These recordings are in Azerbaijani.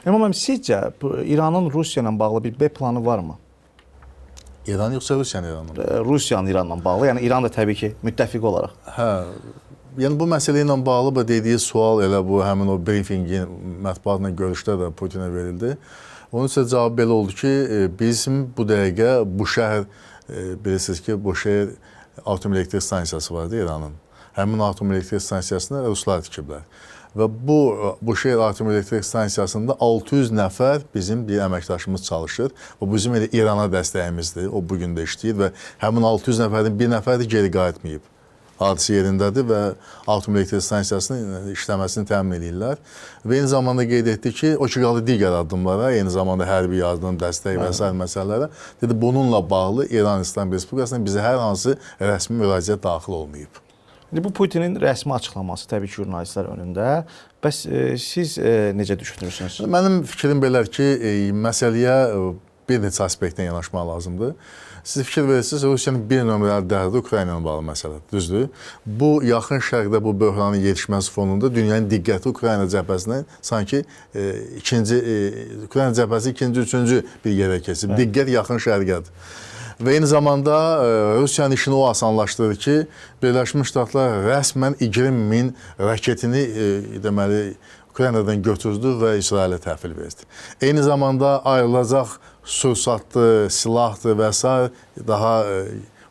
Ümumən sizcə İranın Rusiya ilə bağlı bir B planı varmı? İran yoxsa Rusiyanın İranla? Rusiyanın İranla bağlı. Yəni İran da təbii ki, müttəfiq olaraq. Hə. Yəni bu məsələ ilə bağlı bu dediyi sual elə bu həmin o briefingin mətbuatla görüşdə də Putinə verildi. Onun isə cavabı belə oldu ki, bizim bu dəqiqə bu şəhər bilirsiniz ki, bu şəhər atom elektrik stansiyası vardı İranın. Həmin atom elektrik stansiyasını ruslar tikiblər. Və bu şəhər atom elektrik stansiyasında 600 nəfər bizim bir əməkdaşımız çalışır. O bizim elə İrana dəstəyimizdir. O bugün də işləyir və həmin 600 nəfərin bir nəfər də geri qayıtmayıb. Hadisə yerindədir və atom elektrik stansiyasının işləməsini təmin edirlər. Və eyni zamanda qeyd etdi ki, o ki qaldı digər addımlara, eyni zamanda hərbi yardım, dəstək və s. məsələlərə. Dedi, bununla bağlı İran İslam Respublikasına bizə hər hansı rəsmi müraciət daxil olmayıb. İndi bu Putinin rəsmi açıqlaması təbii ki, jurnalistlər önündə. Bəs siz necə düşünürsünüz? Mənim fikrim belədir ki, məsələyə bir neçə aspektdən yanaşmaq lazımdır. Siz fikir verirsiniz, Rusiyanın bir nömrəli dərdi Ukrayna ilə bağlı məsələdir, düzdür? Bu, yaxın şərqdə bu böhranın yetişməsi fonunda dünyanın diqqəti Ukrayna cəbhəsindən sanki Ukrayna cəbhəsi ikinci, üçüncü bir yerə keçib. Diqqət yaxın şərqədir. Və eyni zamanda Rusiyanın işini o asanlaşdırır ki, Birləşmiş Ştatlar rəsmən 20.000 raketini deməli Ukraynadan götürdü və İsrailə təhvil verdi. Eyni zamanda ayrılacaq sursatdır, silahdır və s. daha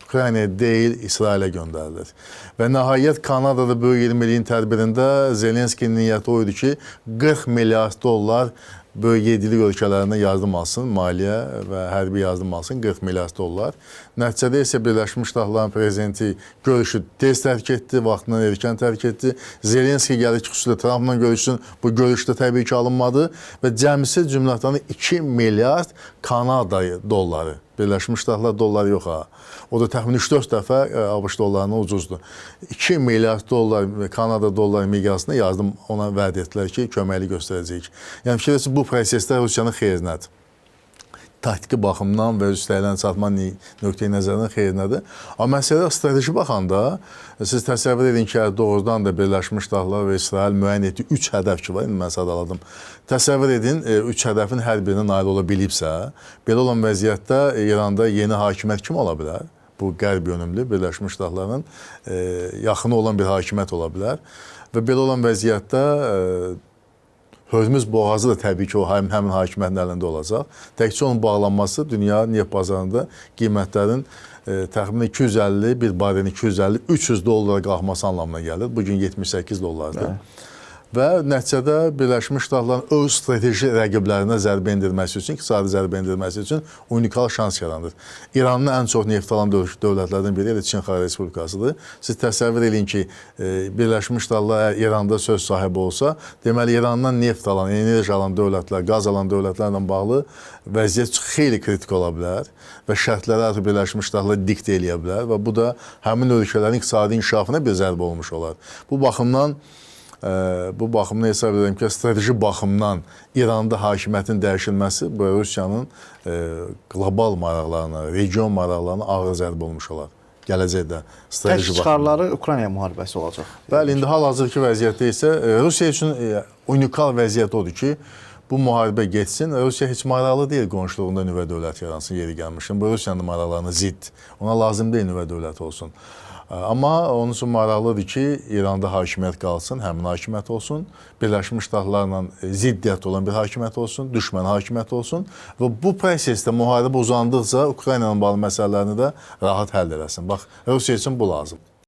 Ukraynaya deyil, İsrailə göndərilir. Və nəhayət Kanadada böyük 20 ilin tədbirində Zelenskinin niyyəti o idi ki, 40 milyard dollar böyük yedilik ölkələrinə yardım alsın, maliyyə və hərbi yardım alsın, 40 milyard dollar. Nəticədə isə Birləşmiş Ştatların prezidenti görüşü tez tərk etdi, vaxtından erkən tərk etdi. Zelenski gəlir ki, xüsusilə Trumpla görüşsün, bu görüşdə təbii ki, alınmadı və cəmisi cümlətanı 2 milyard Kanada dolları. Birləşmiş Ştatlar dolları yox ha. O da təxmin 3-4 dəfə ABŞ dollarına ucuzdur. 2 milyard dollar Kanada dolları miqyasında yardım ona vəd etdilər ki, köməkli göstərəcəyik. Yəni fikirləşin, bu prosesdə Rusiyanın xeyrinədir. Taktiki baxımdan və üstəyilən çatma nöqteyi nəzərindən xeyrinədir. Amma məsələ strateji baxanda, siz təsəvvür edin ki, doğrudan da Birləşmiş Ştatlar və İsrail müəyyən etdiyi 3 hədəf ki var, indi mən sadaladım. Təsəvvür edin, 3 hədəfin hər birinə nail ola bilibsə, belə olan vəziyyətdə İranda yeni hakimiyyət kim ola bilər? Bu qərb yönümlü Birləşmiş Ştatların yaxını olan bir hakimiyyət ola bilər. Və belə olan vəziyyətdə Hörmüz boğazı da təbii ki, o həmin hakimiyyətin əlində olacaq. Təkcə onun bağlanması dünya neft bazarında qiymətlərin təxminən 250, bir barelin 250, 300 dollara qalxması anlamına gəlir. Bugün 78 dollardır. Və nəticədə Birləşmiş Ştatların öz strateji rəqiblərinə zərbə endirməsi üçün, iqtisadi zərbə endirməsi üçün unikal şans yaranır. İranın ən çox neft alan dövlətlərdən biri Çin Xalq Respublikasıdır. Siz təsəvvür edin ki, Birləşmiş Ştatlar İranda söz sahibi olsa, deməli İrandan neft alan, enerji alan dövlətlər, qaz alan dövlətlərlə bağlı vəziyyət xeyli kritik ola bilər və şərtləri artıq Birləşmiş Ştatlar diktə eləyə bilər və bu da həmin ölkələrin iqtisadi inkişafına bir zərbə olmuş olar. Bu baxımdan hesab edirəm ki, strateji baxımdan İranda hakimiyyətin dəyişilməsi Rusiyanın qlobal maraqlarına, region maraqlarına ağır zərbə olmuş olar. Gələcəkdə strateji baxımdan. Çıxarları Ukrayna müharibəsi olacaq. Bəli, indi hal-hazırki vəziyyətdə isə Rusiya üçün unikal vəziyyət odur ki, bu müharibə geçsin. Rusiya heç maraqlı deyil qonşuluğunda nüvə dövləti yaransın, yeri gəlmişsin. Bu Rusiyanın maraqlarına zidd. Ona lazım deyil nüvə dövləti olsun. Amma onun üçün maraqlıdır ki, İranda hakimiyyət qalsın, həmin hakimiyyət olsun, Birləşmiş Ştatlarla ziddiyyət olan bir hakimiyyət olsun, düşmən hakimiyyət olsun və bu prosesdə müharibə uzandıqca Ukrayna ilə bağlı məsələlərini də rahat həll eləsin. Bax, Rusiya üçün bu lazım.